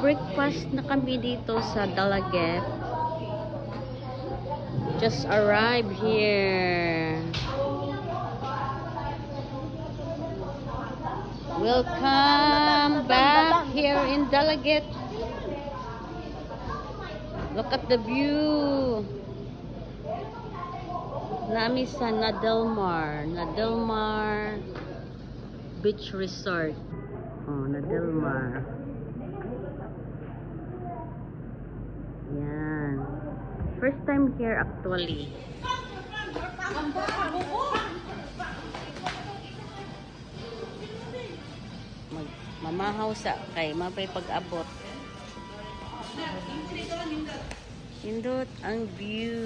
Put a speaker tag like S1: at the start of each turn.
S1: Mag-breakfast na kami dito sa Dalaget. Just arrived here. Welcome back here in Dalaget. Look at the view. Nami sa Nadelmar Beach Resort. Oh, Nadelmar. Yan. First time here actually. Mamahaw sa kay mapay pag-abot. Indot ang view.